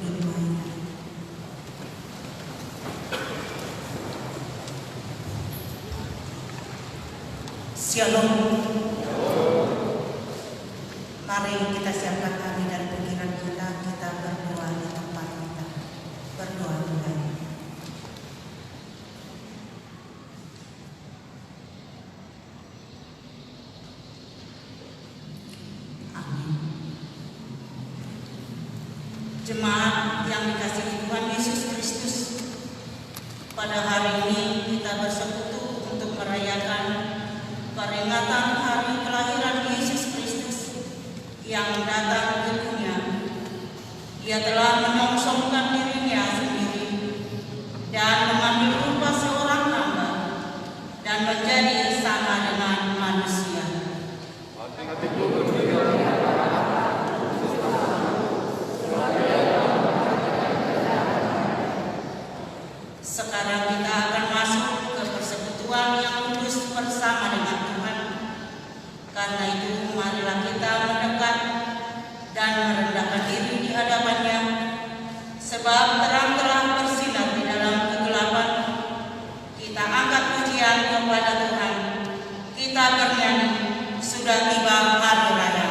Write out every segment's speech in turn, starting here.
dunianya. Shalom. Mari kita siapkan hati dan pikiran kita berdoa di tempat kita. Berdoa mulai. Amin. Jemaat yang dikasihi Tuhan Yesus Kristus, pada hari ini kita bersekutu untuk merayakan peringatan hari kelahiran Yesus Kristus yang datang ke dunia. Ia telah menyongsongkan dirinya sendiri dan mengambil rupa seorang hamba dan menjadi sama dengan manusia. Sekarang kita akan masuk ke persekutuan yang kudus bersama dengan Tuhan. Karena itu marilah kita mendekat dan merendahkan diri di hadapannya, sebab terang telah bersinar di dalam kegelapan. Kita angkat pujian kepada Tuhan. Kita bernyanyi, sudah tiba hari raya.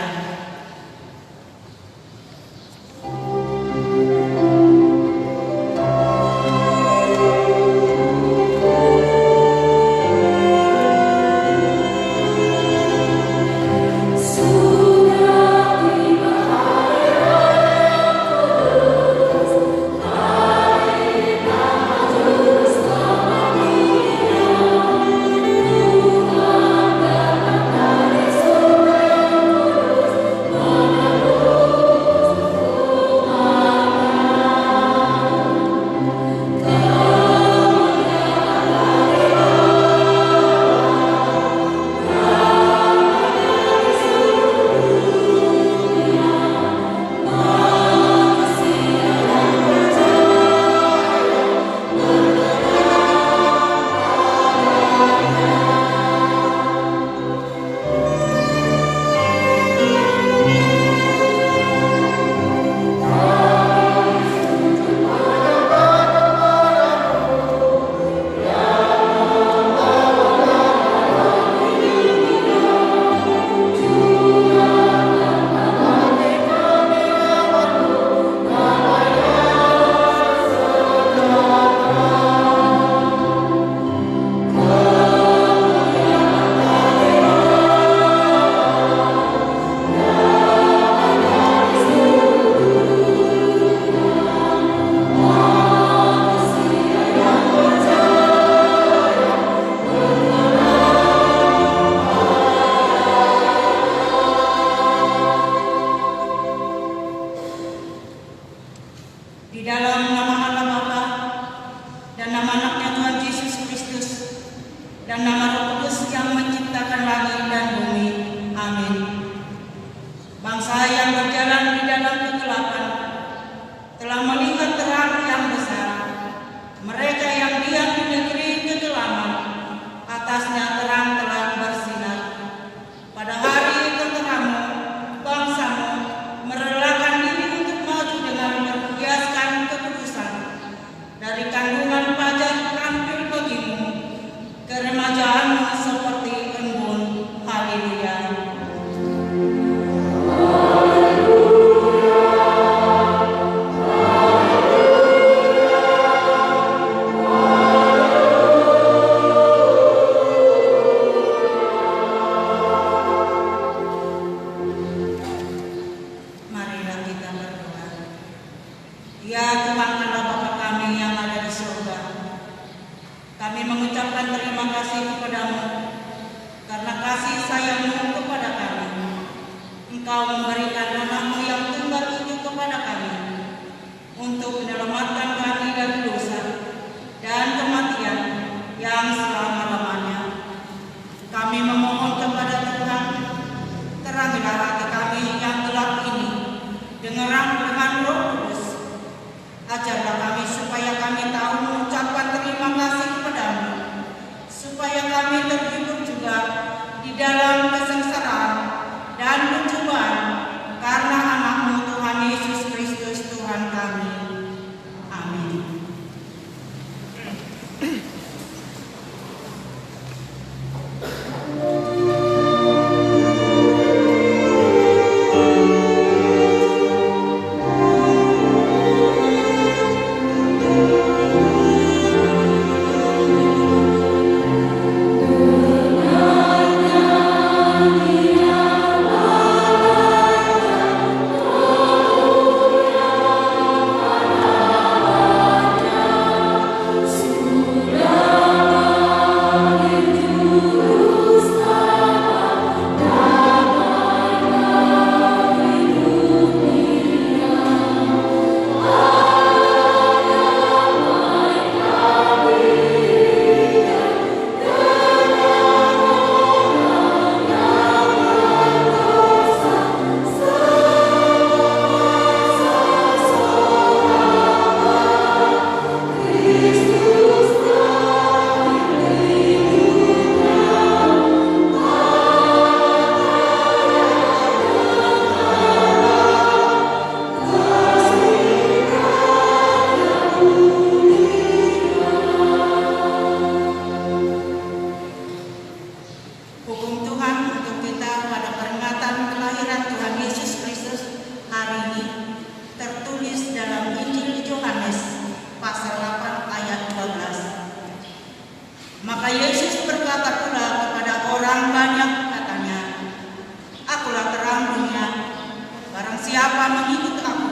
Di dalam nama Allah Bapa dan nama anaknya Tuhan Yesus Kristus dan nama Roh Kudus yang menciptakan langit dan bumi. Amin. Bangsa yang berjalan di dalam kegelapan telah melihat terang yang besar. Mereka yang diam di negeri kegelapan, atasnya terang telah bersinar. Pada hari terangmu, bangsamu merelakan diri untuk maju dengan berhiaskan kekudusan. Dari kandungan pajak tampil bagimu, keremajaanmu seperti embun. Haleluya. Marilah kita berdoa. Ya Tuhan Allah Bapa kami yang ada di surga, kami mengucapkan terima kasih kepadamu karena kasih sayang-Mu kepada kami. Engkau memberikan anak-Mu yang tunggal itu kepada kami untuk menyelamatkan kami dari dosa dan kematian yang selama-lamanya. Kami memohon kepada Tuhan, terangilah hati kami yang gelap ini dengan Roh Kudus. Ajarlah kami supaya kami tahu mengucapkan terima kasih kepadamu, supaya kami terhibur juga di dalam kesengsaraan dan pencobaan karena banyak, katanya. Akulah terang dunia. Barang siapa mengikut aku,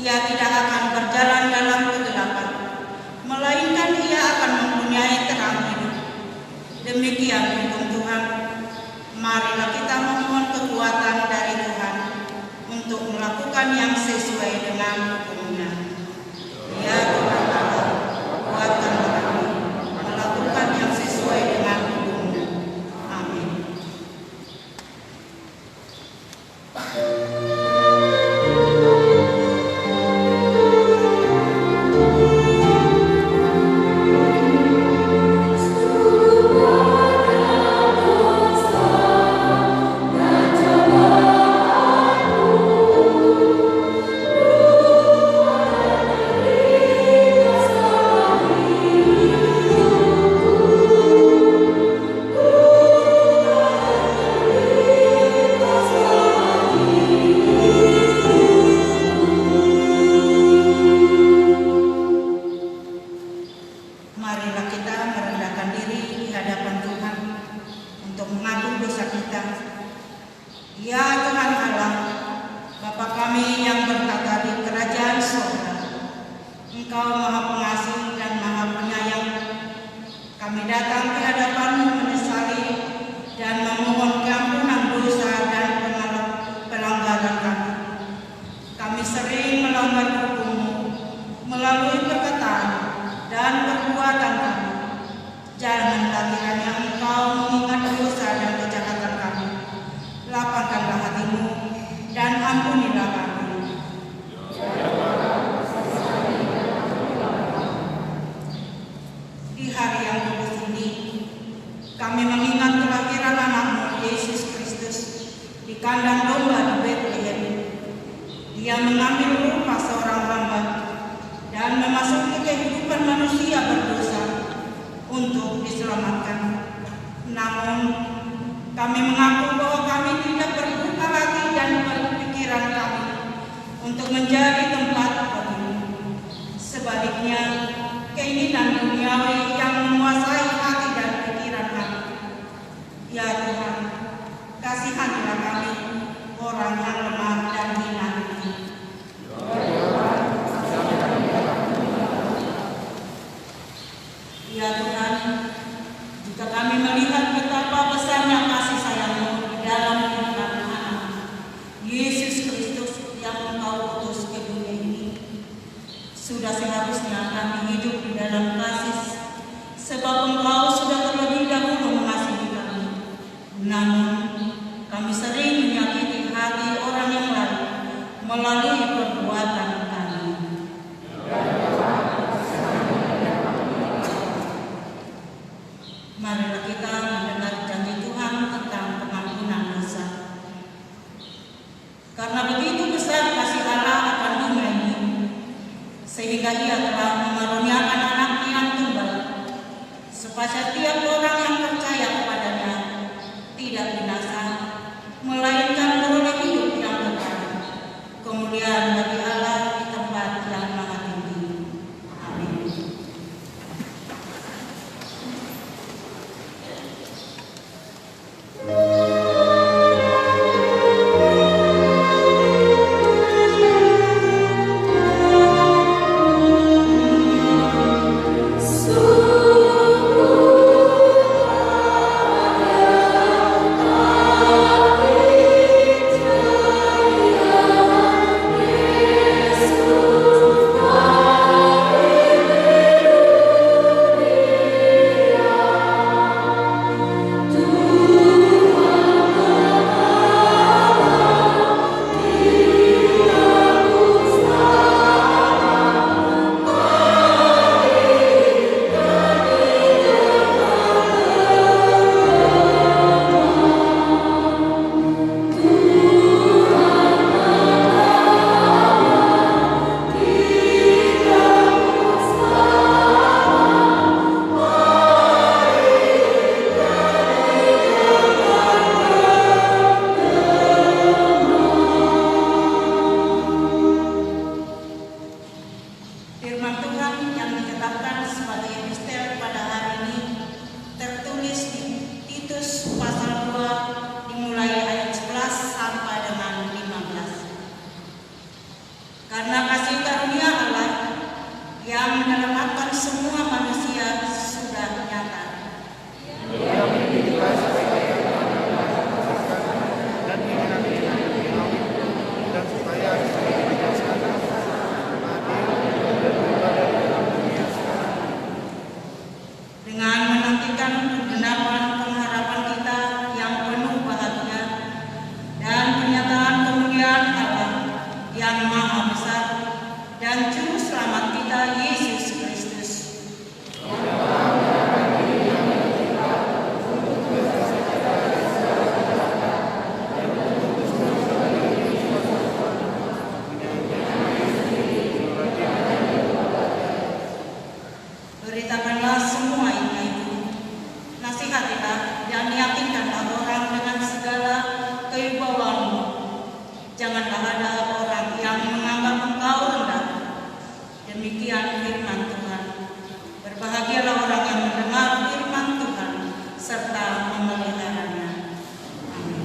ia tidak akan berjalan dalam kegelapan, melainkan ia akan mempunyai terang hidup. Demikian hukum Tuhan. Marilah kita memohon kekuatan dari Tuhan untuk melakukan yang sesuai dengan hukum-Nya. Ya Tuhan Allah, kuatkanlah kami melakukan yang sesuai dengan hukum-Nya. Amin. Marilah kita merendahkan diri di hadapan Tuhan untuk mengaku dosa kita. Ya Tuhan Allah, Bapa kami yang bertata di kerajaan surga, Engkau Maha Pengasih dan Maha Penyayang. Kami datang ke hadapan-Mu menyesali dan memohon keampunan dosa dan pelanggaran kami. Kami sering melanggar hukum-Mu melalui perkataan dan perbuatan kami. Janganlah kiranya Engkau mengingat dosa dan kejahatan kami. Lapangkanlah hati-Mu dan ampunilah kami. Di hari yang kudus ini, kami mengingat kelahiran anak-Mu Yesus Kristus di kandang domba di Bethlehem. Dia mengambil rupa seorang hamba dan memasuki kehidupan manusia berdosa untuk diselamatkan. Namun, kami mengaku bahwa kami tidak berbuka hati dan berpikiran kami untuk menjadi tempat bagi-Mu. Sebaliknya, keinginan duniawi yang menguasai hati dan pikiran kami. Ya Tuhan, kasihanilah kami, orang yang lemah dan hina ini. Ya Tuhan, jika kami melihat betapa besarnya kasih sayang-Mu di dalam kehidupan anak Yesus Kristus yang Engkau utus ke dunia ini, sudah seharusnya kami hidup di dalam kasih, sebab Engkau sudah terlebih dahulu mengasihi kami. Namun, kami sering menyakiti hati orang yang lain melalui perbuatan kami. Marilah kita mendengar janji Tuhan tentang pengampunan dosa. Karena begitu besar kasih Allah akan dunia ini, sehingga Ia telah mengaruniakan Anaknya yang tunggal, supaya setiap orang yang percaya kepadanya tidak binasa, melainkan beroleh hidup yang kekal. Kemuliaan bagi Allah di tempat yang maha tinggi. Amin. kita Yesus Kristus. Beritakanlah semua itu, nasihatilah dan yakinkanlah orang dengan segala kewibawaanmu. Janganlah ada orang yang menganggap engkau rendah. Demikian firman Tuhan. Berbahagialah orang yang mendengar firman Tuhan serta memeliharanya. Amin.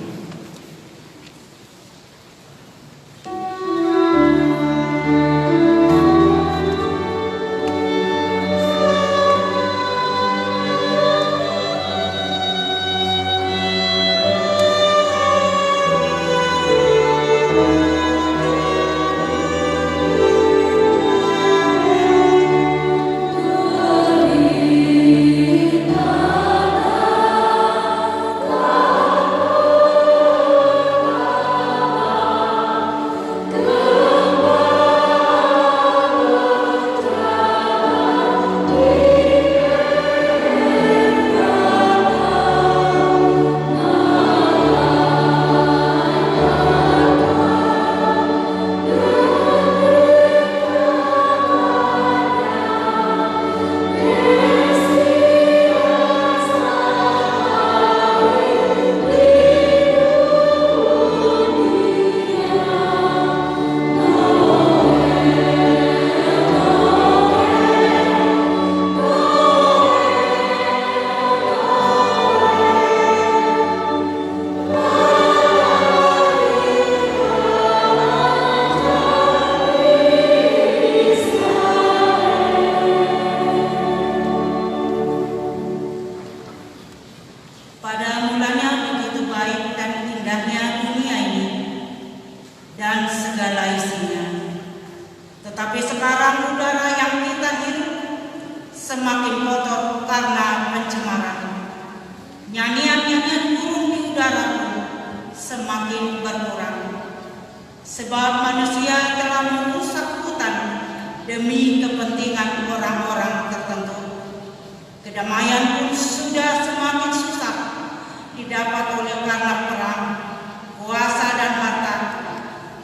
Pada mulanya begitu baik dan indahnya dunia ini dan segala isinya. Tetapi sekarang udara yang kita hirup semakin kotor karena pencemaran. Nyanyian-nyanyian burung di udara pun semakin berkurang. Sebab manusia telah merusak hutan demi kepentingan orang-orang tertentu. Kedamaian pun sudah semakin susah didapat oleh karena perang, kuasa dan harta.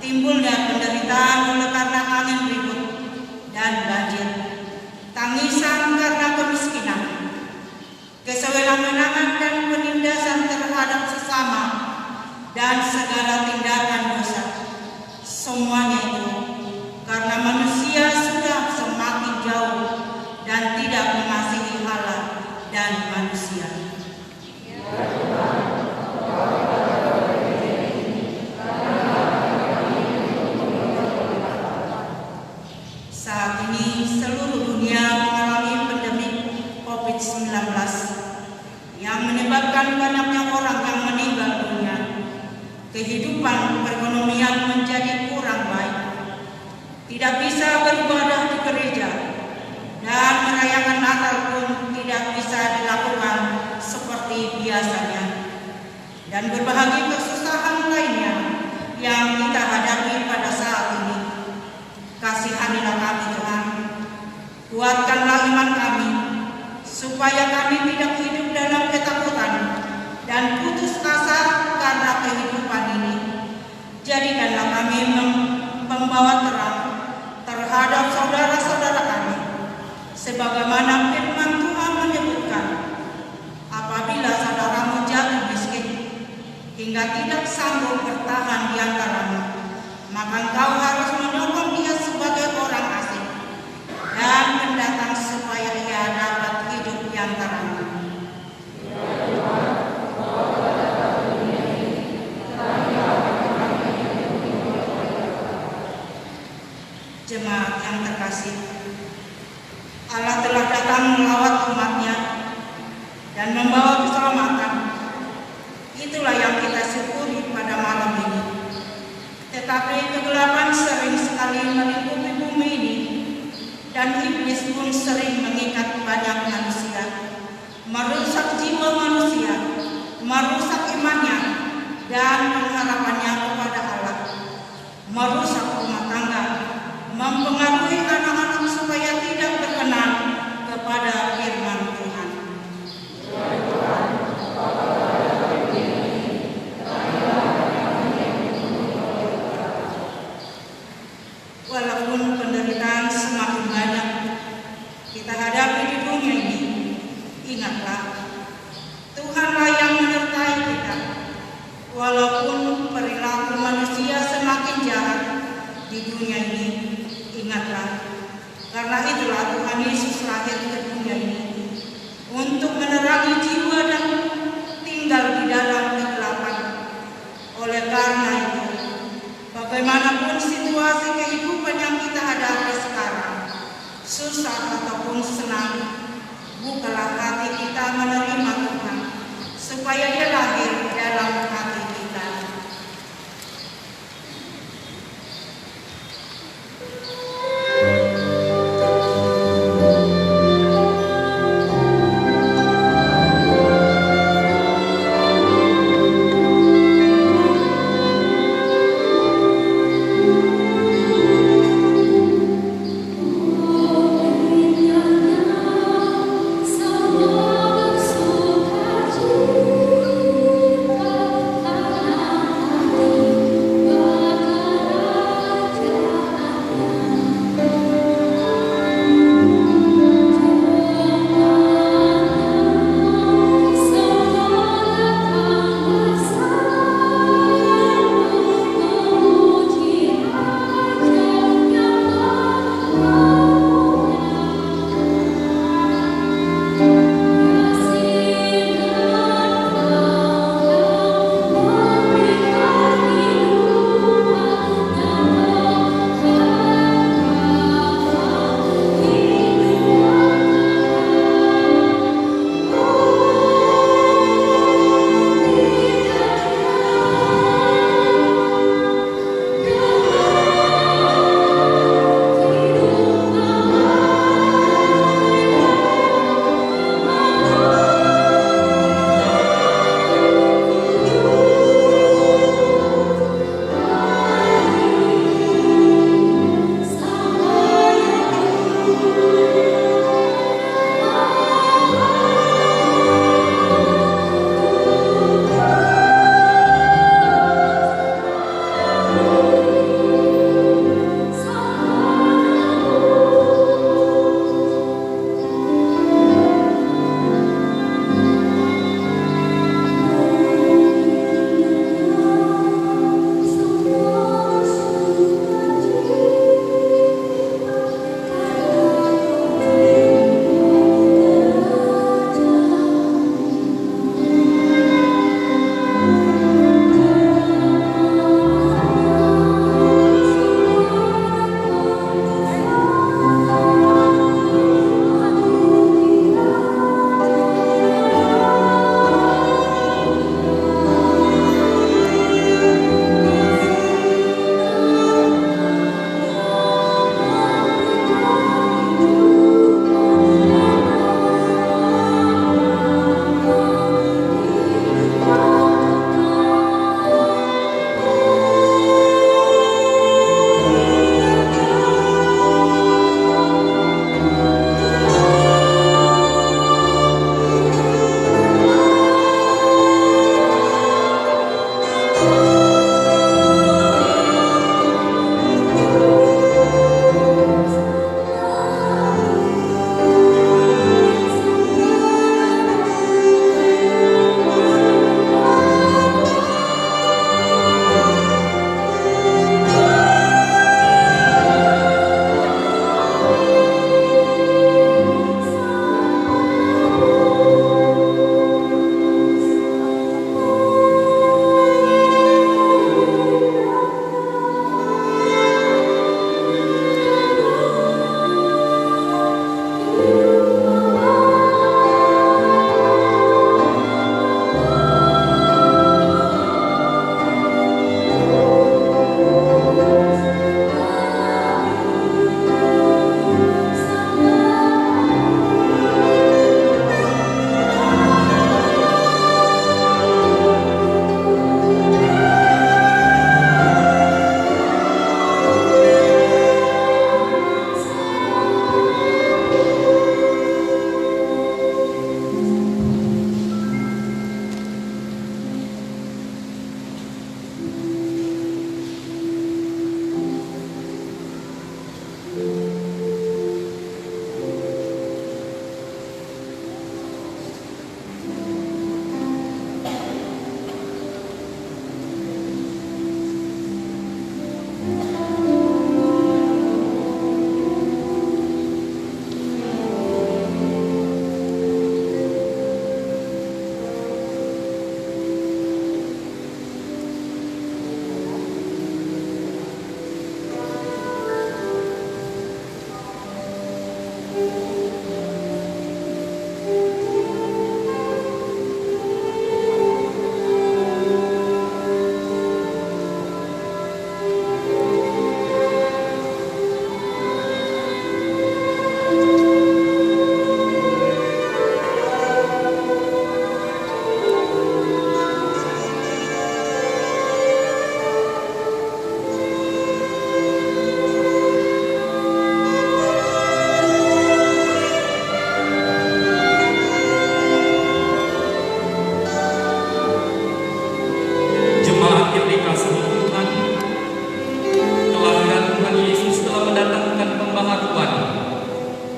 Timbulnya penderitaan oleh karena angin ribut dan banjir, tangisan karena kemiskinan, kesewenang-wenangan dan penindasan terhadap sesama, dan segala tindakan dosa. Semuanya itu karena manusia sudah semakin jauh dan tidak mengasihi Allah dan manusia. Saat ini seluruh dunia mengalami pandemi COVID-19 yang menyebabkan banyaknya orang yang meninggal dunia. Kehidupan perekonomian menjadi kurang baik. Tidak bisa beribadah di gereja dan merayakan Natal pun tidak bisa dilakukan seperti biasanya. Dan berbagai kesusahan lainnya yang kita hadapi pada saat ini. Kasihanilah kami Tuhan, kuatkanlah iman kami, supaya kami tidak hidup dalam ketakutan dan putus asa karena kehidupan ini. Jadikanlah kami membawa terang terhadap saudara-saudara kami, sebagaimana firman Tuhan menyebutkan, apabila saudaramu jatuh miskin hingga tidak sanggup bertahan di antaramu, maka engkau harus menolong dia sebagai orang asing dan pendatang supaya ia dapat hidup di antaramu. Jemaat yang terkasih, Allah telah datang melawat umatnya dan membawa keselamatan. Itulah yang kita syukuri pada malam ini. Tetapi kegelapan sering sekali melingkupi bumi ini, dan iblis pun sering mengikat banyak manusia, merusak jiwa manusia, merusak imannya dan pengharapannya kepada Allah, merusak rumah tangga, mempengaruhi anak-anak supaya Karena itulah Tuhan Yesus lahir ke dunia ini untuk menerangi jiwa dan tinggal di dalam kegelapan. Oleh karena itu, bagaimanapun situasi kehidupan yang kita hadapi sekarang, susah ataupun senang, bukalah hati kita menerima Tuhan, supaya Dia lahir dalam hati kita. Sama bersuka cita.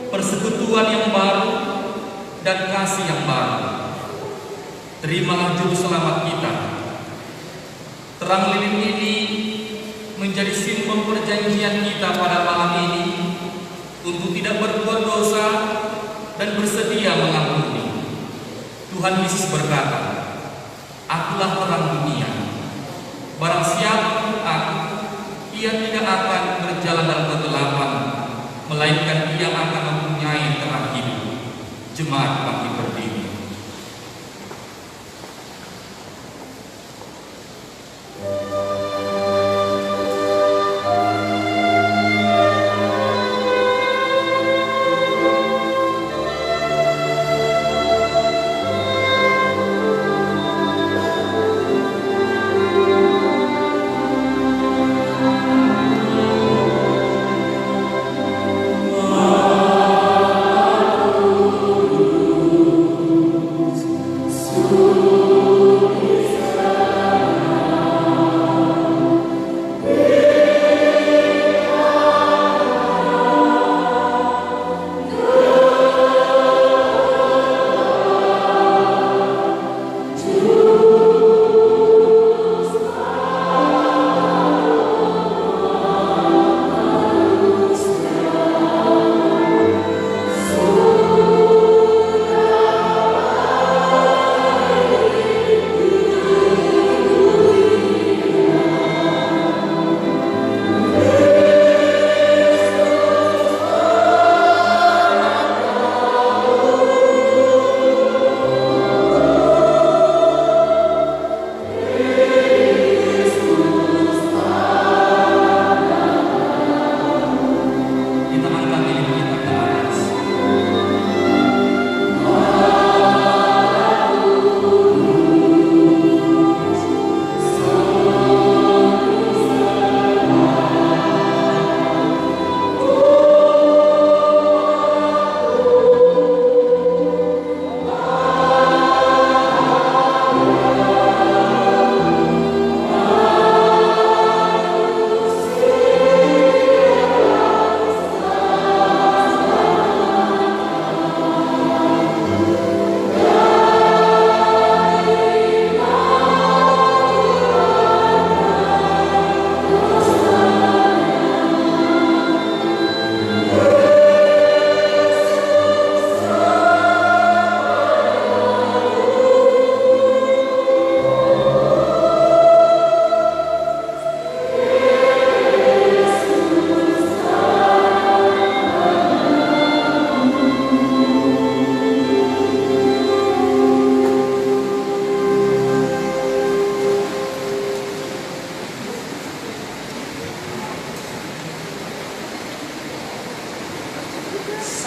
persekutuan yang baru dan kasih yang baru. Terimalah juru selamat kita. Terang lilin ini menjadi simbol perjanjian kita pada malam ini untuk tidak berbuat dosa dan bersedia mengampuni. Tuhan Yesus berkata, "Akulah terang dunia. Barang siapa ikut aku, ia tidak akan berjalan dalam kegelapan, melainkan ia akan mempunyai terang hidup." Jemaat bangkit berdiri.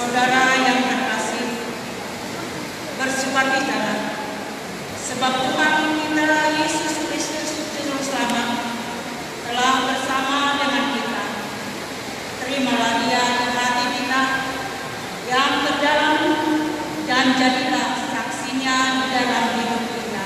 Saudara yang terkasih, bersukacitalah sebab Tuhan kita Yesus Kristus Juru Selamat telah bersama dengan kita. Terimalah Dia di hati kita yang terdalam dan jadilah saksinya di dalam hidup kita.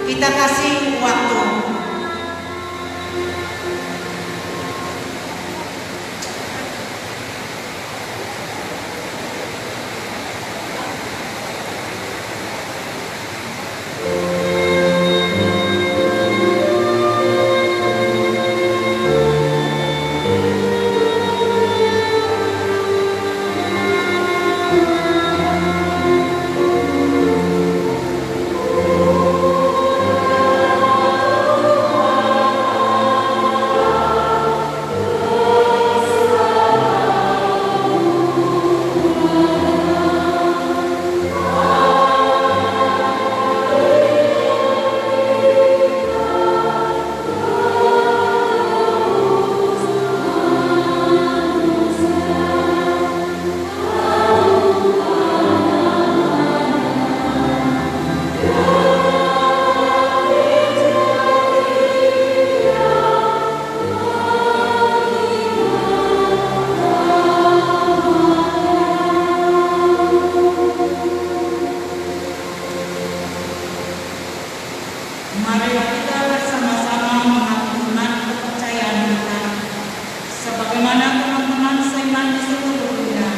Kita kasih waktu. Mari kita bersama-sama mengagunkan kepercayaan kita. Sebagaimana teman-teman seiman di seluruh dunia,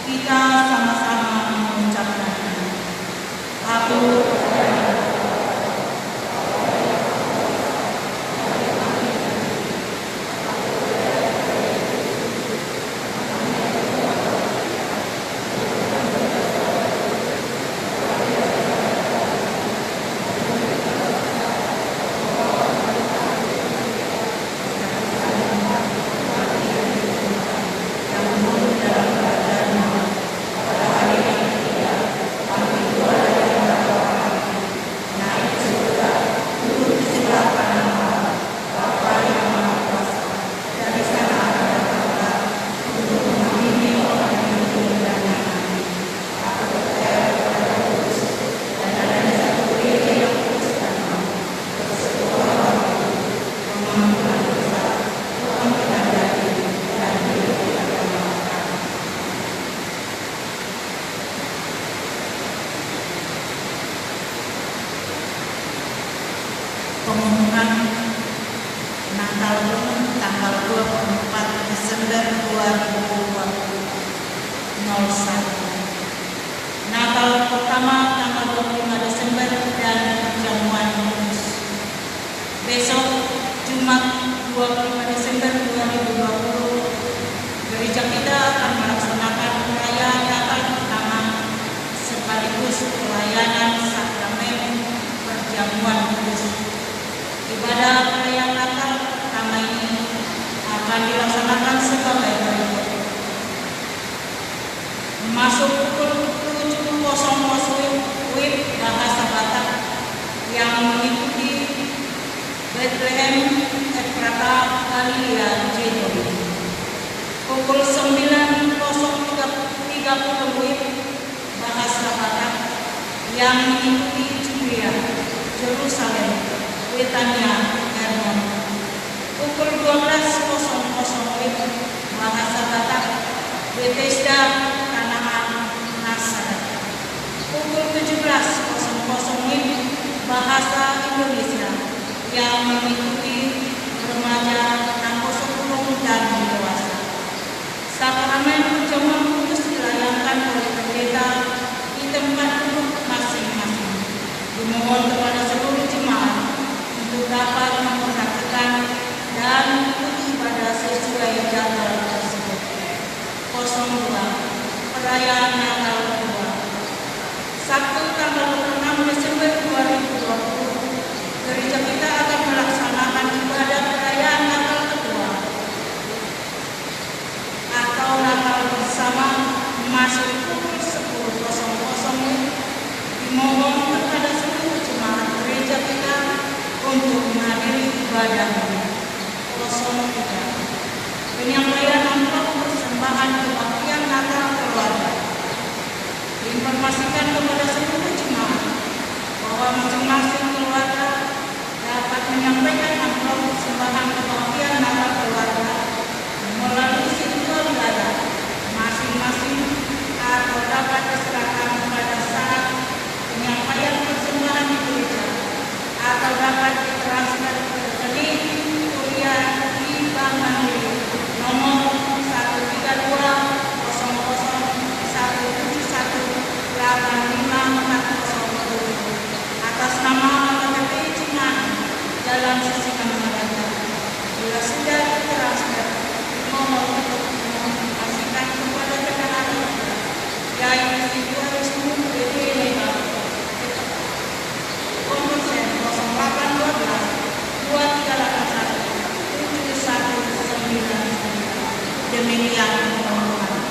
kita sama-sama mengucapkan, Aku pengumuman Natal tanggal 24 Desember 2021. Natal pertama tanggal 25 Desember dan perjamuan kudus. Besok Jumat 25 Desember 2020 gereja kita akan melaksanakan perayaan Natal pertama sekaligus pelayanan sakramen perjamuan kudus. Ibadah perayaan Natal pertama ini akan dilaksanakan sebagai berikut. Masuk pukul 7.00 WIB bahasa Batak yang mengikuti Bethlehem Efrata Galilea Jedon. Pukul 9.30 WIB bahasa Batak yang mengikuti Judea, Yerusalem, Betania, Hermon. Pukul 12.00 WIB bahasa Batak, Bethesda, Kanaan, Nazaret. Pukul 17.00 WIB bahasa Indonesia yang mengikuti remaja, anak 10 dan dewasa. Sakramen perjamuan kudus dilayangkan oleh pendeta di tempat duduk masing-masing. Dimohon kepada seluruh jemaat untuk dapat memperhatikan dan mengikuti ibadah sesuai jadwal tersebut. 02. Perayaan Natal kedua. Sabtu tanggal 26 Desember 2020, gereja kita akan melaksanakan ibadah perayaan Natal kedua atau Natal bersama masuk pukul 10.00. Dimohon kepada seluruh jemaat gereja kita untuk menghadiri ibadah ini. 03. Penyampaian amplop persembahan kebaktian Natal keluarga. Diinformasikan kepada seluruh jemaat bahwa masing-masing keluarga dapat menyampaikan amplop persembahan kebaktian Natal keluarga melalui situs wilayah masing-masing atau dapat diserahkan pada saat penyampaian persembahan di gereja atau dapat ditransfer ke rekening kuliah di Bank Mandiri nomor 13201718540 atas nama KTP Cimahi dalam sisikan mereka. Bila sudah ditransfer, mohon untuk menginformasikan kepada rekan-rekan yaitu Ibu Wisnu BD Legal Komposen 0812 2381 7199. Demikian pengumuman.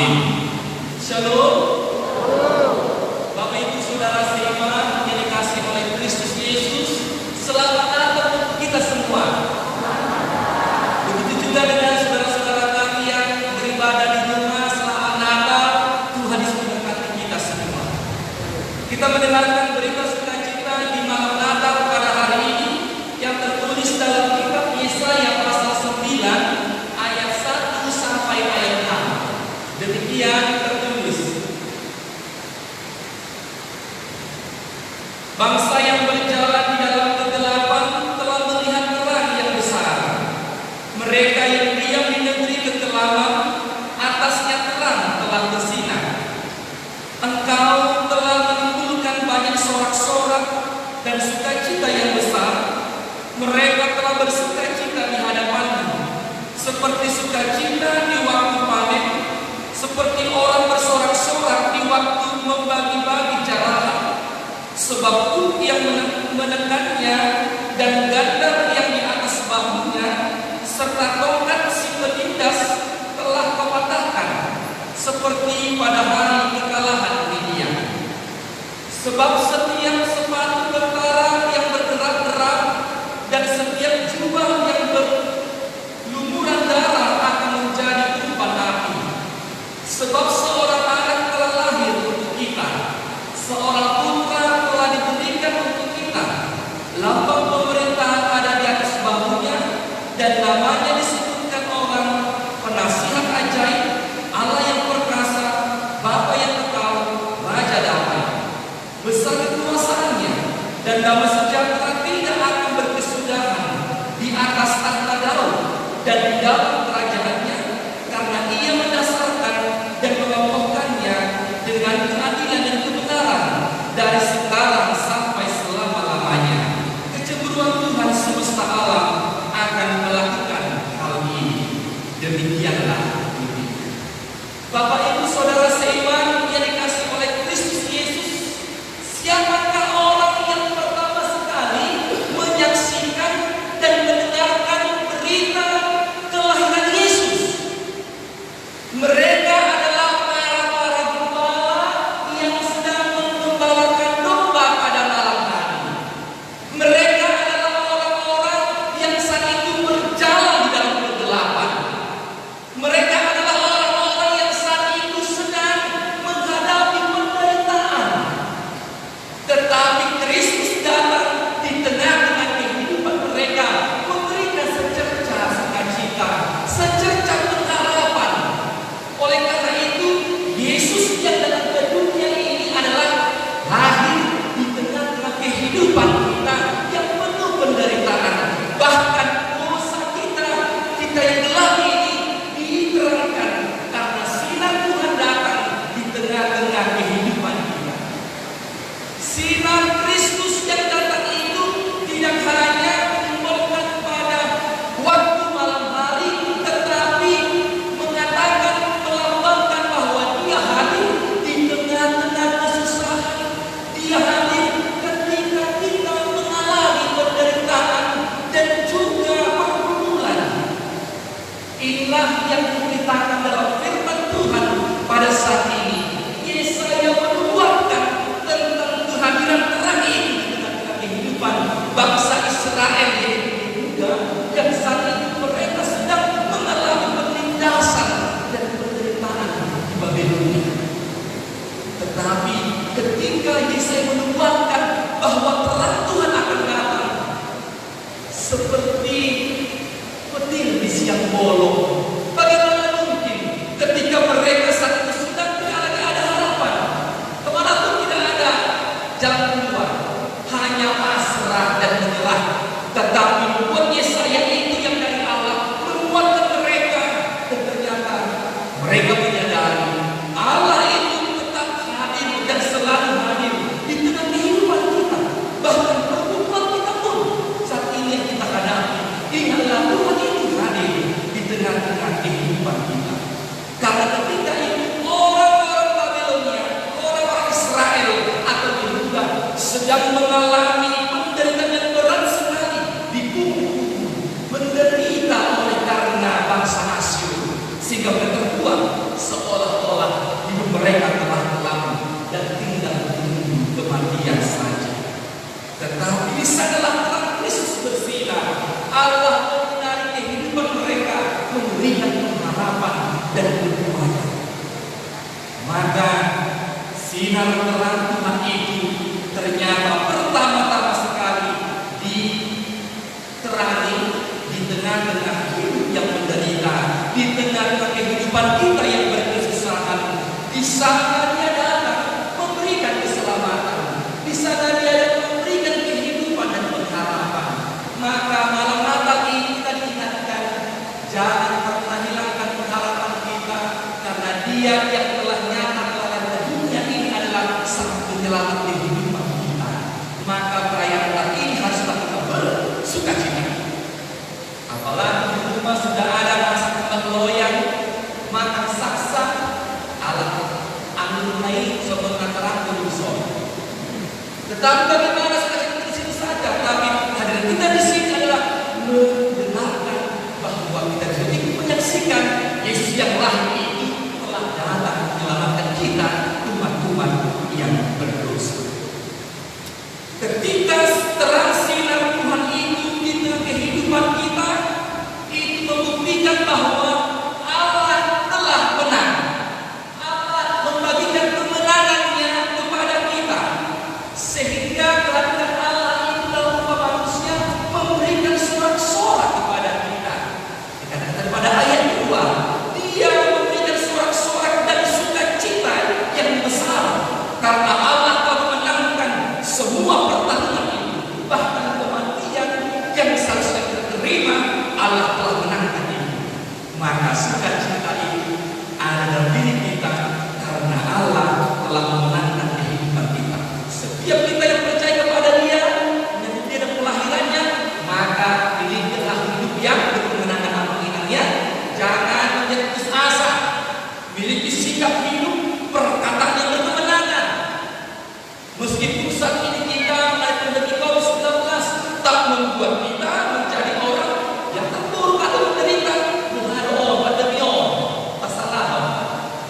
Amin. Shalom. Bapak Ibu Saudara seiman yang dikasihi oleh Kristus Yesus, selamat datang untuk kita semua. Begitu juga dengan saudara-saudara kami yang beribadah di rumah, selamat Natal. Tuhan Yesus memberkati kita semua. Kita mendengarkan berita sukacita di malam Natal pada hari ini yang tertulis dalam kitab Yesaya pasal 9 ayat 1 sampai ayat 6. Demikian tertulis. Bangsa yang berjalan di dalam kegelapan telah melihat terang yang besar. Mereka yang diam di negeri kekelaman, atasnya terang telah bersinar. Engkau telah menimbulkan banyak sorak-sorak dan sukacita yang besar. Mereka telah bersukacita di hadapanmu, seperti sukacita di waktu panen, seperti orang bersorak-sorak di waktu membagi-bagi jarahan. Sebab buk yang menekannya dan gandar yang di atas bahunya serta tongkat si penindas telah kau patahkan, seperti pada hari kekalahan Midian. Sebab setiap sepatu tentara yang bergerak-gerak dan setiap jubah yang berlumuran darah akan menjadi tumpahan api. Sebab seorang anak telah lahir untuk kita, seorang putra telah diberikan untuk kita. Lambang pemerintahan ada di atas bahunya, dan namanya disebutkan orang penasihat ajaib, Allah yang perkasa, Bapa yang kekal, Raja damai. Besar kekuasaannya, dan damai sejahtera tidak akan berkesudahan di atas tahta Daud dan di dalam kerajaannya, karena ia mendasarkan dan mengokohkannya dengan keadilan dan kebenaran dari sekarang sampai selama-lamanya. Kecemburuan Tuhan semesta alam akan melakukan hal ini. Demikianlah ini. Bapak Ibu Saudara seiman yang dikasihi oleh Kristus Yesus, siapakah orang yang pertama sekali menyaksikan dan mendengarkan berita kelahiran Yesus? Mereka adalah para gembala yang sedang menggembalakan domba pada malam hari. Mereka adalah orang-orang yang saat itu berjalan di dalam kegelapan. Mereka adalah orang-orang yang saat itu sedang menghadapi penderitaan. Tetapi Kristus datang di tengah-tengah kehidupan mereka, memberikan secerca sukacita, secerca pengharapan. Oleh karena itu, Yesus yang datang ke dunia ini adalah lahir di tengah-tengah kehidupan kita yang penuh penderitaan. Bahkan dosa kita yang gelap ini diterangkan karena sinar Tuhan datang di tengah-tengah kehidupan kita. Sinar Kristus yang datang itu tidak hanya menyimbolkan pada waktu malam hari, tetapi mengatakan, melambangkan bahwa Dia hadir di tengah-tengah kesusahan. Dia hadir ketika kita mengalami penderitaan dan juga pergumulan. Inilah yang diberitakan dalam firman Tuhan pada saat ini. Yesaya menubuatkan tentang kehadiran terang ini di tengah-tengah kehidupan bangsa Israel yang saat itu mereka sedang mengalami penindasan dan penderitaan di Babilonia. Tetapi ketika Yesaya menubuatkan bahwa terang Tuhan akan datang seperti petir di siang bolong, bagaimana mungkin ketika mereka saat itu sedang tidak ada harapan, kemanapun tidak ada jalan keluar, hanya pasrah dan menyerah. Tetapi membuat Yesaya itu yang dari Allah menguatkan mereka, dan ternyata mereka menyadari Allah itu tetap hadir dan selalu hadir di tengah kehidupan kita. sinar terang Tuhan itu ternyata pertama-tama sekali diterangi di tengah-tengah hidup yang menderita, di tengah-tengah kehidupan kita yang berkesusahan. Di sana Dia datang memberikan keselamatan, di sana Dia datang memberikan kehidupan dan pengharapan. Maka malam Natal ini kita diingatkan, jangan pernah hilangkan pengharapan kita, karena Dia yang telah nyata kepada dunia ini adalah sang penyelamat kehidupan kita. Maka perayaan Natal ini haruslah kita bersukacita. Apalagi di rumah sudah ada masak kembang loyang, makan saksa, alat anggur naik, sobat nataran berusaha. Tetapi bagaimana sukacita di situ saja? Tapi hadirat kita di sini adalah mendengarkan bahwa kita juga menyaksikan Yesus yang lahir itu telah datang menyelamatkan kita umat-umat yang berdosa. Ketika terang sinar Tuhan itu di tengah kehidupan kita, itu membuktikan bahwa Allah telah menang. Allah membagikan kemenangannya kepada kita, sehingga kehadiran Allah itu dalam rupa manusia memberikan sorak-sorak kepada kita. Dikatakan pada ayat 2, Dia memberikan sorak-sorak dan sukacita yang besar, karena Allah telah memenangkan semua pertarungan ini. Bahkan kematian yang seharusnya kita terima, Allah telah menangkan ini. Maka sukacita itu ada dalam diri kita, karena Allah telah memenangkan kehidupan kita. Setiap kita yang percaya kepada Dia, menjadi Dia dan kelahirannya, maka milikilah hidup yang berkemenangan amangannya. Jangan menjadi putus asa, miliki sikap hidup perkataan yang berkemenangan. Meskipun saat ini kita naik pandemi COVID-19 tak membuat kita menjadi orang yang terpuruk atau menderita. Pandemi tak salah.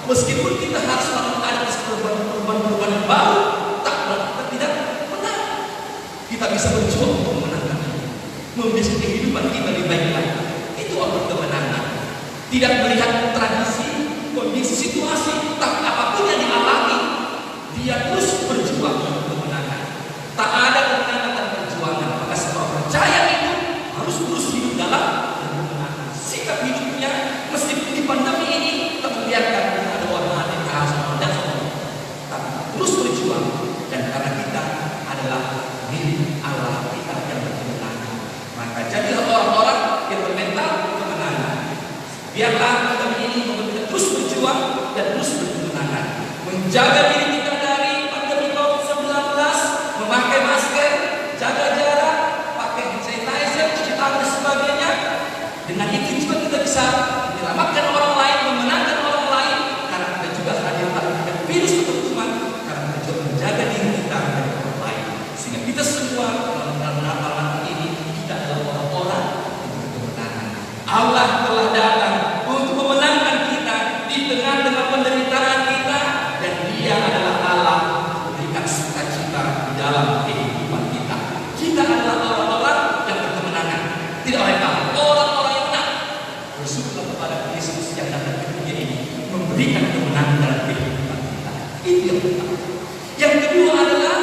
Meskipun kita harus melakukan perubahan-perubahan yang baru, kita tidak menang. Kita bisa berjuang untuk memenangkan ini, membiasakan kehidupan kita lebih baik lagi. Itu apa kemenangan. Tidak melihat tradisi, kondisi, situasi, tapi apapun yang dialami, dia terus berjuang untuk kemenangan. Tak ada kemenangan dan perjuangan. Maka semua percaya itu harus terus hidup dalam kemenangan. Sikap hidupnya meskipun di pandemi ini tak membiarkan ada warna dan kehasutan dan sebagainya, tapi terus berjuang, dan karena kita adalah milik Allah, kita yang berkemenangan. Maka jadilah orang-orang yang bermental kemenangan. Biarlah pandemi ini membuat kita terus berjuang dan terus berkemenangan, menjaga diri kita dari pandemi COVID-19, memakai masker, jaga jarak, pakai hand sanitizer, cuci tangan dan sebagainya. Dengan itu juga kita bisa menyelamatkan orang lain, memenangkan orang lain, karena kita juga hadir pada virus ketutupan, karena kita juga menjaga diri kita dari orang lain. Sehingga kita semua dalam Natal ini, kita adalah orang-orang yang berkemenangan. Allah telah datang untuk memenangkan kita di tengah-tengah penderitaan kita, dan Dia adalah Allah memberikan sukacita di dalam kehidupan kita. Kita adalah orang-orang yang berkemenangan, tidak orang yang orang-orang yang menang. Bersyukurlah kepada Kristus yang datang ke dunia ini, memberikan kemenangan dalam kehidupan kita. Itu yang pertama. Yang kedua adalah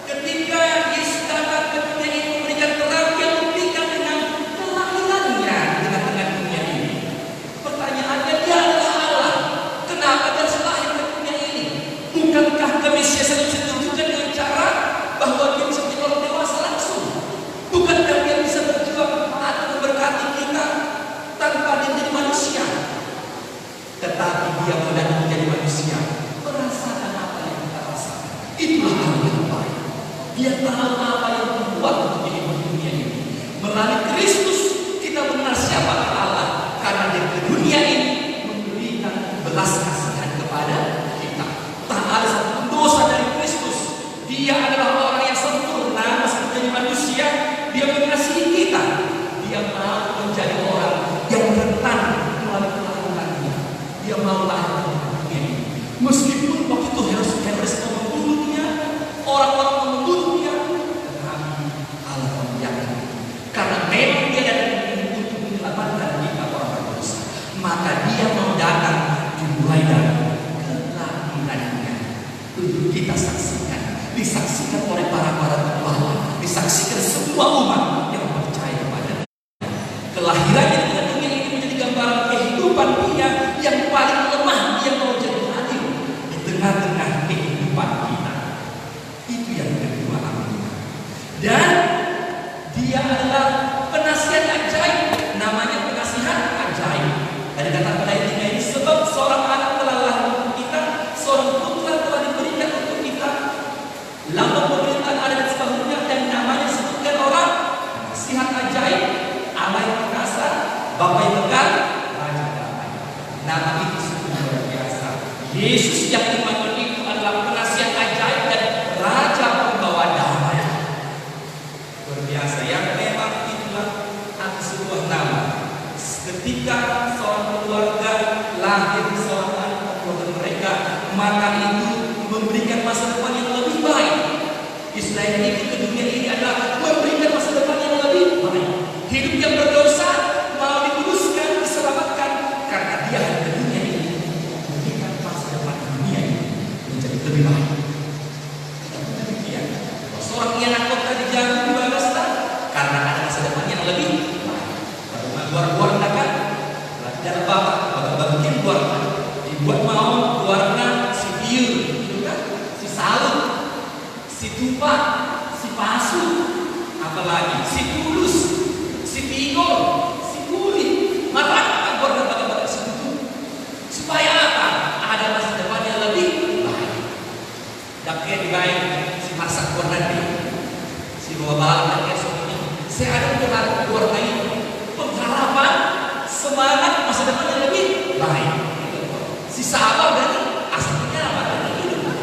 ketika Yesus datang ke dunia ini memberikan terang, Dia buktikan dengan kelahirannya di tengah-tengah dunia ini. Pertanyaannya, Dia adalah Allah, kenapa Dia lahir ke dunia ini? Bukankah kemesiasan itu ditunjukkan dengan cara bahwa Dia bisa menjadi orang dewasa langsung? Bukankah Dia bisa berjuang atau memberkati kita tanpa Dia menjadi manusia? Tetapi Dia datang menjadi manusia, merasakan apa yang kita rasakan. Itulah Allah yang baik. Dia tahu apa yang membuat untuk hidup dunia ini. Melalui Kristus kita mengenal siapa Allah, karena Dia ke dunia ini memberikan belas kasihan kepada kita. Tak ada satu dosa dari Kristus betul-betul kita saksikan, disaksikan oleh para gembala, disaksikan semua umat yang percaya kepada Dia. Kelahirannya di dunia ini menjadi gambaran kehidupan Dia yang paling lemah, yang mau jadi hadir di tengah-tengah kehidupan kita. Itu yang kedua, amin. Dan Dia adalah penasihat ajaib, namanya penasihat ajaib. Dari kata pada ayat 3 ini, sebab seorang anak telah lahir untuk kita, seorang putra telah diberikan untuk kita, lambang pemerintahan ada di sebelahnya, dan namanya disebutkan orang penasihat ajaib, Allah yang perkasa, Bapa yang kekal, Raja damai. Nama itu sungguh luar biasa. Yesus yang Immanuel itu adalah penasihat ajaib dan Raja pembawa damai. Luar biasa. Yang memang itulah arti sebuah nama. Ketika seorang keluarga lahir seorang anak keluarga mereka, maka itu memberikan masa depan yang lebih baik. Istilah ini ke dunia ini adalah memberikan masa depan yang lebih baik. Hidup yang berdosa mau dikuduskan, diselamatkan, karena dia hadir ke dunia ini memberikan masa depan dunia ini menjadi lebih baik. Demikian. Seorang anak kota dijaga 12 tahun karena ada masa depan yang lebih baik. Warna-warnakan dalam bagian warna dibuat mau warna si biru, si salut, si tumpah, si pasu, apalagi si tulus, si tigor, si kulit, marah warna pada situ. Supaya apa? Ada masa depan yang lebih baik. Daknya dibaik si masak warna ini, si bawa bahan daknya semuanya. Saya ada untuk warna ini. Pengharapan, semangat masa depan yang lebih baik. Si sabar dari asalnya apa? Dari hidup.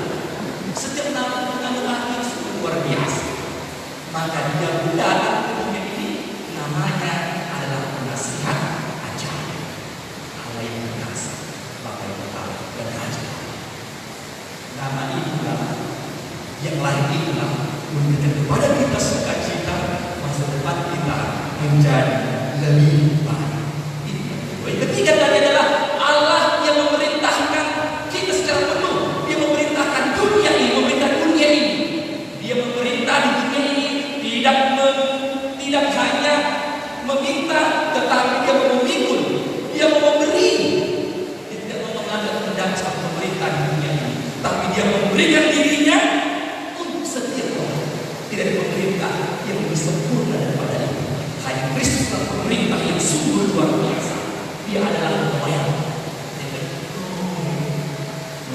Setiap nama itu luar biasa. Maka dia datang ke dunia ini, namanya adalah penasihat ajaib. Allah yang berkasa, Bapa yang kekal dan Raja. Nama itulah yang lain itulah memberikan kepada kita sukacita, masa depan kita menjadi lebih baik. Yang ketiga tadi adalah Allah yang memerintahkan kita secara penuh. Dia memerintahkan dunia ini, memerintah dunia ini. Dia memerintah di dunia ini tidak hanya meminta, tetapi dia memikul, dia memberi. Dia tidak mau mengambil kendali sama pemerintah di dunia ini, tapi dia memberikan dirinya untuk setiap orang. Tidak ada pemerintah yang lebih sempurna daripada itu. Hanya Kristus adalah pemerintah yang sungguh luar biasa. Dia adalah Noel.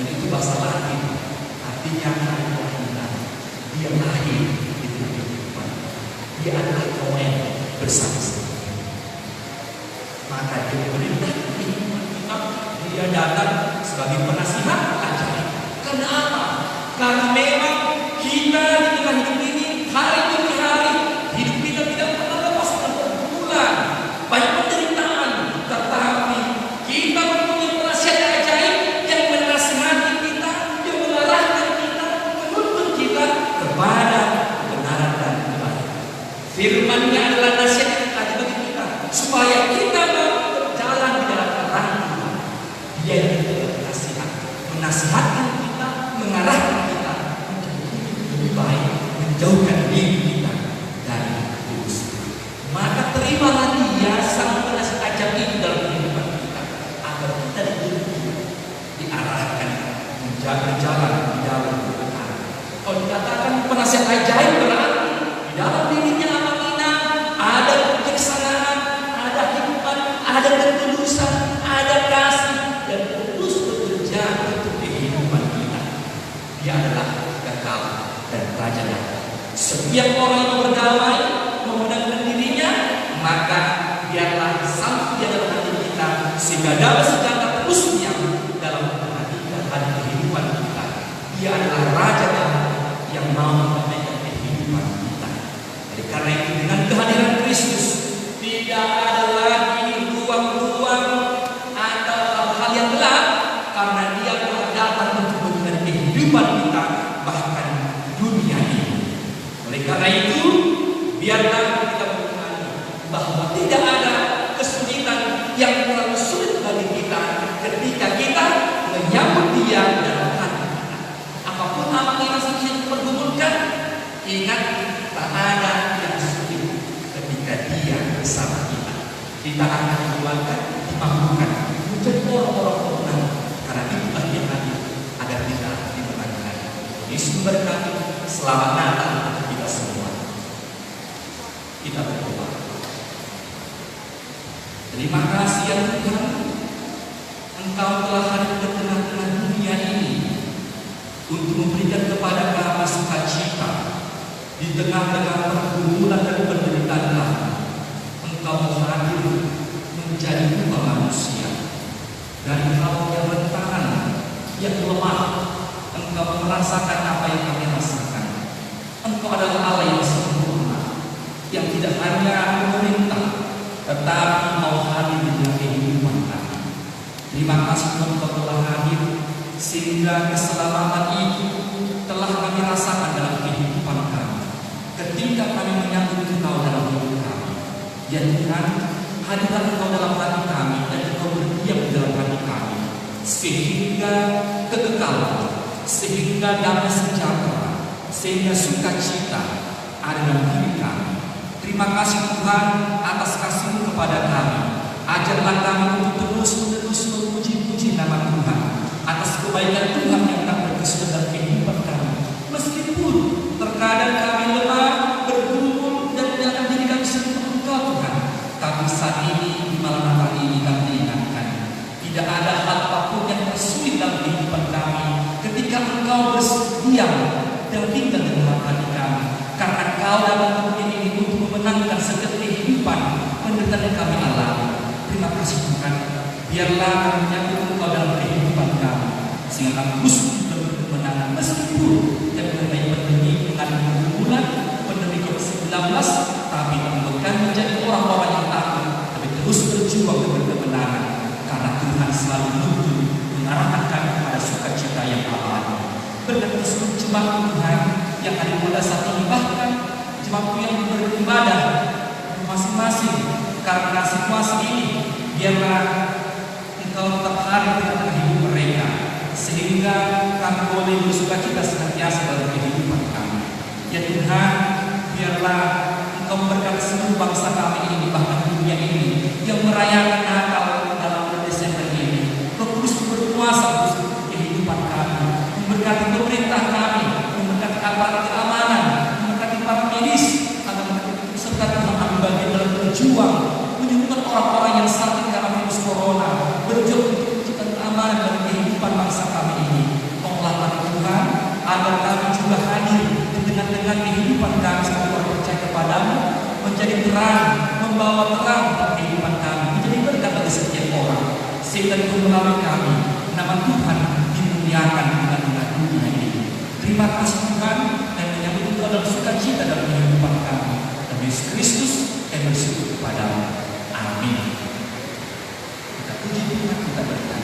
Itu bahasa Latin, artinya kelahiran. Dia lahir di tengah kehidupan. Dia adalah Noel bersama-sama. Maka dia memerintah kehidupan kita. Dia datang sebagai penasihat ajaib. Karena apa? Karena memang kita di tengah hidup ini hari demi hari, hidup kita tidak pernah lepas dari pergumulan, banyak penderitaan, tetapi kita mempunyai penasihat ajaib yang menasihati kita, yang mengarahkan kita, menuntun kita kepada kebenaran dan kebaikan. Firman-Nya adalah nasihat ajaib bagi kita, supaya kita mau berjalan di dalam terang Tuhan. Dia yang nasihat, menasihatkan kita, mengarahkan kita menjadi lebih baik, menjauhkan diri kita dari dosa. Maka terimalah Dia sang penasihat ajaib itu dalam kehidupan kita, agar kita diarahkan berjalan di dalam kebenaran. Kalau dikatakan penasihat ajaib berarti di dalam dirinya amanah, ada kebijaksanaan, ada hikmat, ada ketulusan, ada kasih, dan terus bekerja untuk kehidupan kita. Dia adalah kekal dan Raja damai. Setiap orang yang berdamai, memudahkan dirinya, maka biarlah sampai dia dalam hati kita, sehingga dapat sejahtera terus dalam hati dan kehidupan kita. Dia adalah Raja damai yang mau mendamaikan kehidupan kita. Jadi karena itu dengan kehadiran Kristus tidak ada lagi ruang-ruang atau hal-hal yang gelap, karena Dia telah datang untuk memberikan kehidupan kita, bahkan dunia ini. Oleh karena itu, biarlah kita mengenali bahwa tidak ada kesulitan yang terlalu sulit bagi kita ketika kita menyambut Dia dalam hati kita. Apapun Ingat, tak ada yang sulit ketika Dia bersama kita. Kita akan dikeluarkan, dimampukan menjadi orang-orang pemenang, karena itulah Dia hadir agar kita dimenangkan. Yesus memberkati. Selamat Natal untuk kita semua. Kita berdoa. Terima kasih ya Tuhan, Engkau telah hadir ke tengah-tengah dunia ini untuk memberikan kepada kami sukacita di tengah-tengah pergumulan dan penderitaan kami. Engkau hadir menjadi rumah manusia dari hal yang rentan, yang lemah. Engkau merasakan apa yang kami rasakan. Engkau adalah Allah yang sempurna, yang tidak hanya memerintah, tetapi mau hadir di dalam kehidupan kami. Terima kasih Tuhan, Engkau telah hadir sehingga keselamatan itu telah kami rasakan dalam kehidupan kami. Ketika kami menyambut Engkau dalam hidup kami, ya Tuhan, hadirlah Engkau dalam hati kami dan Engkau berdiam di dalam hati kami, sehingga kekekalan, sehingga damai sejahtera, sehingga sukacita ada dalam diri kami. Terima kasih Tuhan atas kasih-Mu kepada kami. Ajarlah kami untuk terus-menerus memuji-puji nama Tuhan atas kebaikan Tuhan yang tak berkesudahan dalam kehidupan kami. Meskipun terkadang kami lemah, bergumul dan menyalahkan diri kami sendiri untuk Engkau Tuhan, tapi saat ini di malam Natal ini kami diingatkan tidak ada hal apapun yang tersulit dalam kehidupan kami ketika Engkau berdiam dan tinggal di dalam hati kami, karena Engkau dalam dunia ini untuk memenangkan setiap kehidupan penderitaan yang kami alami. Terima kasih Tuhan, biarlah kami menyambut Engkau dalam kehidupan kami, sehingga kami terus berkemenangan meskipun yang mengenai pandemi dengan pergumulan pandemi COVID-19, tapi kami bukan menjadi orang-orang yang takut, tapi terus berjuang demi kemenangan, karena Tuhan selalu menuntun mengarahkan kami kepada sukacita yang abadi. Berkati seluruh jemaat Tuhan yang ada pada saat ini, bahkan jemaat yang beribadah masing-masing karena situasi ini, biarlah Engkau tetap hadir di tengah hidup mereka, sehingga kami boleh bersukacita senantiasa dalam kehidupan kami. Ya Tuhan, biarlah Engkau memberkati seluruh bangsa kami ini, bahkan dunia ini yang merayakan Natal dalam bulan Desember ini. Engkau terus berkuasa untuk kehidupan kami, memberkati pemerintah kami, memberkati aparat keamanan, memberkati para medis, agar mereka serta Tuhan ambil bagian dalam berjuang menyembuhkan orang-orang yang sakit karena virus corona, berjuang untuk menciptakan keamanan dalam kehidupan bangsa kami ini. Tolonglah kami Tuhan, agar kami juga hadir di tengah-tengah kehidupan kami sebagai orang percaya kepadamu, menjadi terang, membawa terang dalam kehidupan kami, menjadi berkat bagi setiap orang, sehingga Tuhan melalui kami, nama Tuhan dimuliakan di tengah-tengah dunia ini. Terima kasih Tuhan, dan menyambut Engkau dalam sukacita dalam kehidupan kami. Dan Yesus Kristus yang bersyukur kepadamu. Amin. Kita puji Tuhan, kita berdoa.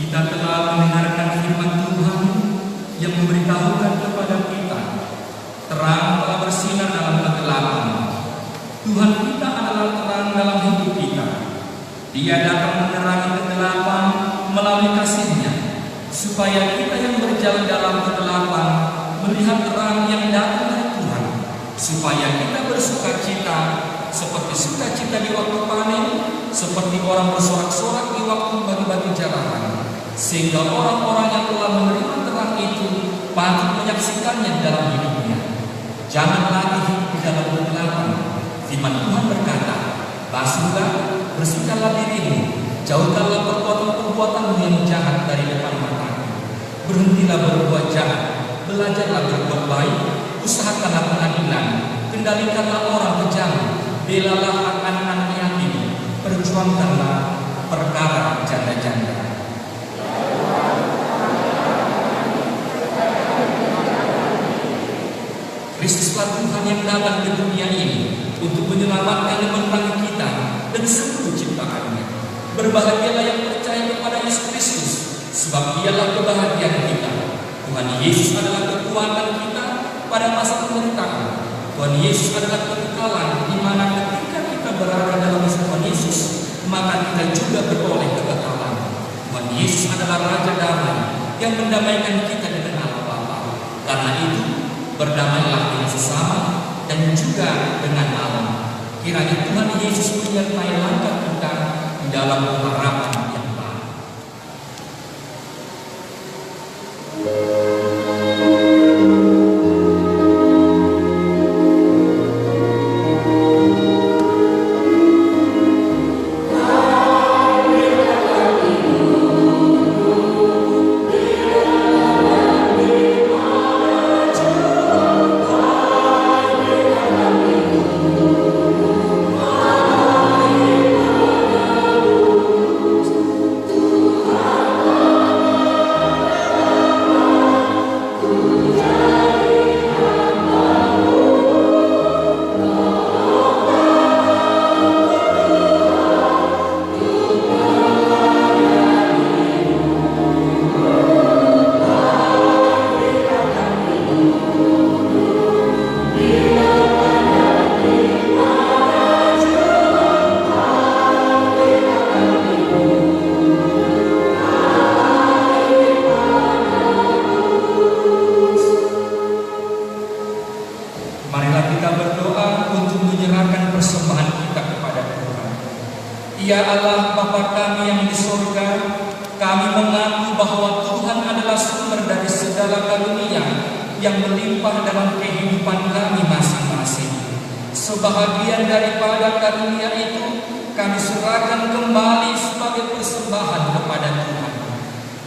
Kita telah mendengarkan firman Tuhan yang memberitahukan kepada kita, terang telah bersinar dalam kegelapan. Tuhan kita adalah terang dalam hidup kita. Dia datang menerangi kegelapan melalui kasih-Nya, supaya kita yang berjalan dalam kegelapan melihat terang yang datang dari Tuhan, supaya kita bersukacita seperti sukacita di waktu panen, seperti orang bersorak-sorak di waktu bagi-bagi jarahan, sehingga orang-orang yang telah menerima terang itu patut menyaksikannya dalam hidupnya. Jangan lagi hidup di dalam kegelapan. Firman Tuhan berkata, basuhlah, bersihkanlah dirimu, jauhkanlah perbuatan-perbuatanmu yang jahat dari depan matamu. Berhentilah berbuat jahat, belajarlah berbuat baik, usahakanlah pengadilan, kendalikanlah orang kejam, belalah anak-anak yatim, perjuangkanlah perkara janda-janda. Kristuslah Tuhan yang datang ke dunia ini untuk menyelamatkan dan menerangi kita dan seluruh ciptaannya. Berbahagialah yang percaya kepada Yesus Kristus, sebab Dialah kebahagiaan kita. Tuhan Yesus adalah kekuatan kita pada masa penderitaan. Tuhan Yesus adalah kekekalan, di mana ketika kita berada dalam Tuhan Yesus, maka kita juga beroleh kekekalan. Tuhan Yesus adalah Raja Damai yang mendamaikan kita dengan Allah Bapa. Karena itu, berdamailah dengan sesama dan juga dengan Allah. Kiranya Tuhan Yesus menyertai langkah kita di dalam harapan yang baru. Ya Allah Bapa kami yang di surga, kami mengaku bahwa Tuhan adalah sumber dari segala karunia yang melimpah dalam kehidupan kami masing-masing. Sebahagian daripada karunia itu kami serahkan kembali sebagai persembahan kepada Tuhan.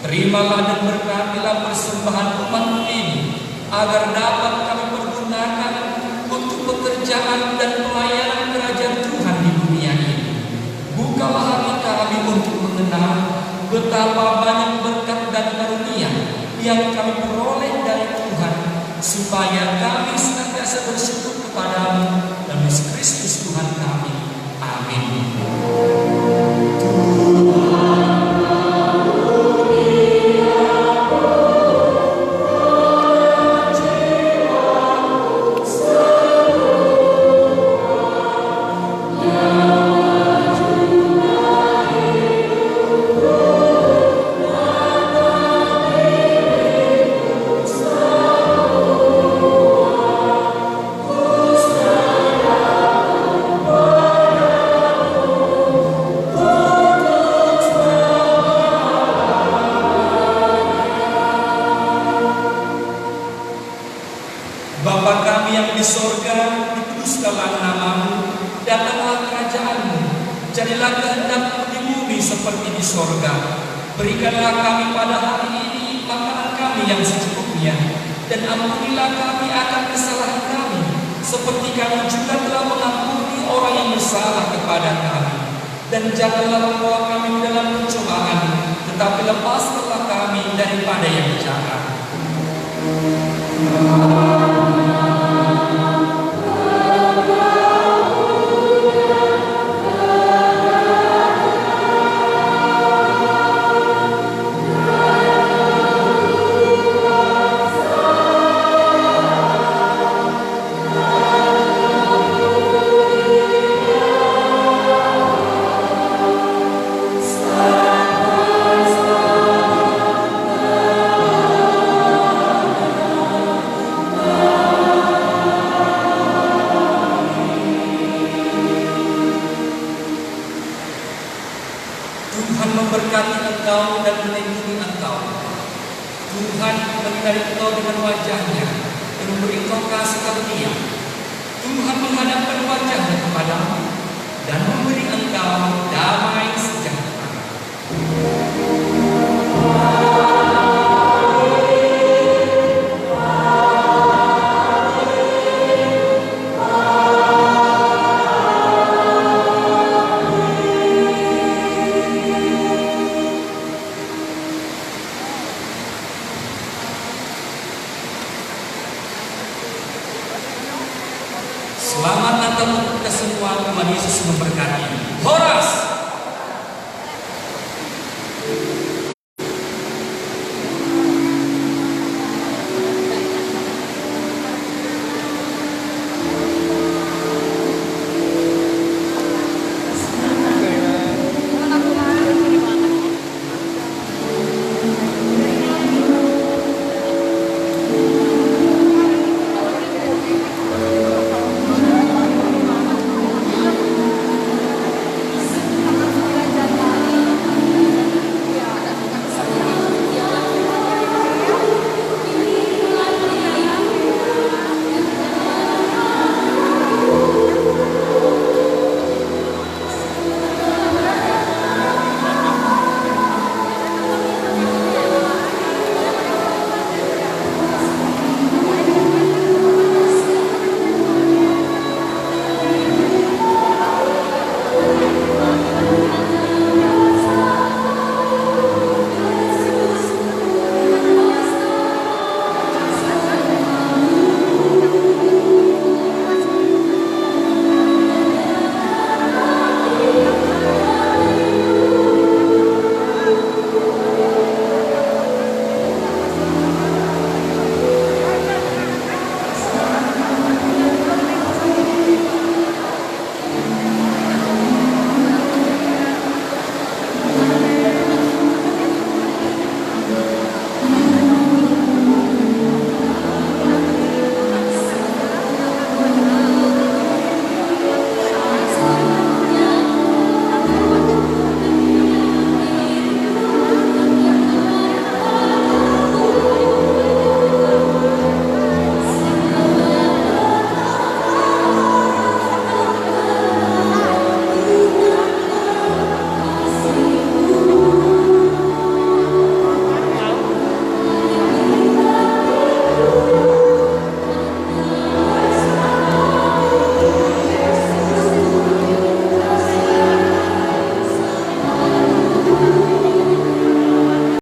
Terimalah dan berkatilah persembahan umat ini, agar dapat kami pergunakan untuk pekerjaan dan pelayanan kerajaan Tuhan di dunia ini. Bukalah hati kami untuk mengenal betapa banyak berkat dan karunia yang kami peroleh dari Tuhan, supaya kami senantiasa bersyukur kepadamu dan Yesus Kristus Tuhan kami. Amin. Bapa kami yang di sorga, dikuduskanlah namamu, datanglah kerajaanmu, jadilah kehendakmu di bumi seperti di sorga. Berikanlah kami pada hari ini makanan kami yang secukupnya, dan ampunilah kami akan kesalahan kami, seperti kami juga telah mengampuni orang yang bersalah kepada kami. Dan janganlah membawa kami dalam pencobaan, tetapi lepaskanlah kami daripada yang jahat. engkau dan melindungi engkau. Tuhan menyinari engkau dengan wajah-Nya dan memberi engkau kasih karunia. Tuhan menghadapkan wajah-Nya kepadamu dan memberi engkau damai sejahtera. Selamat Natal untuk kita semua. Tuhan Yesus memberkati. Horas.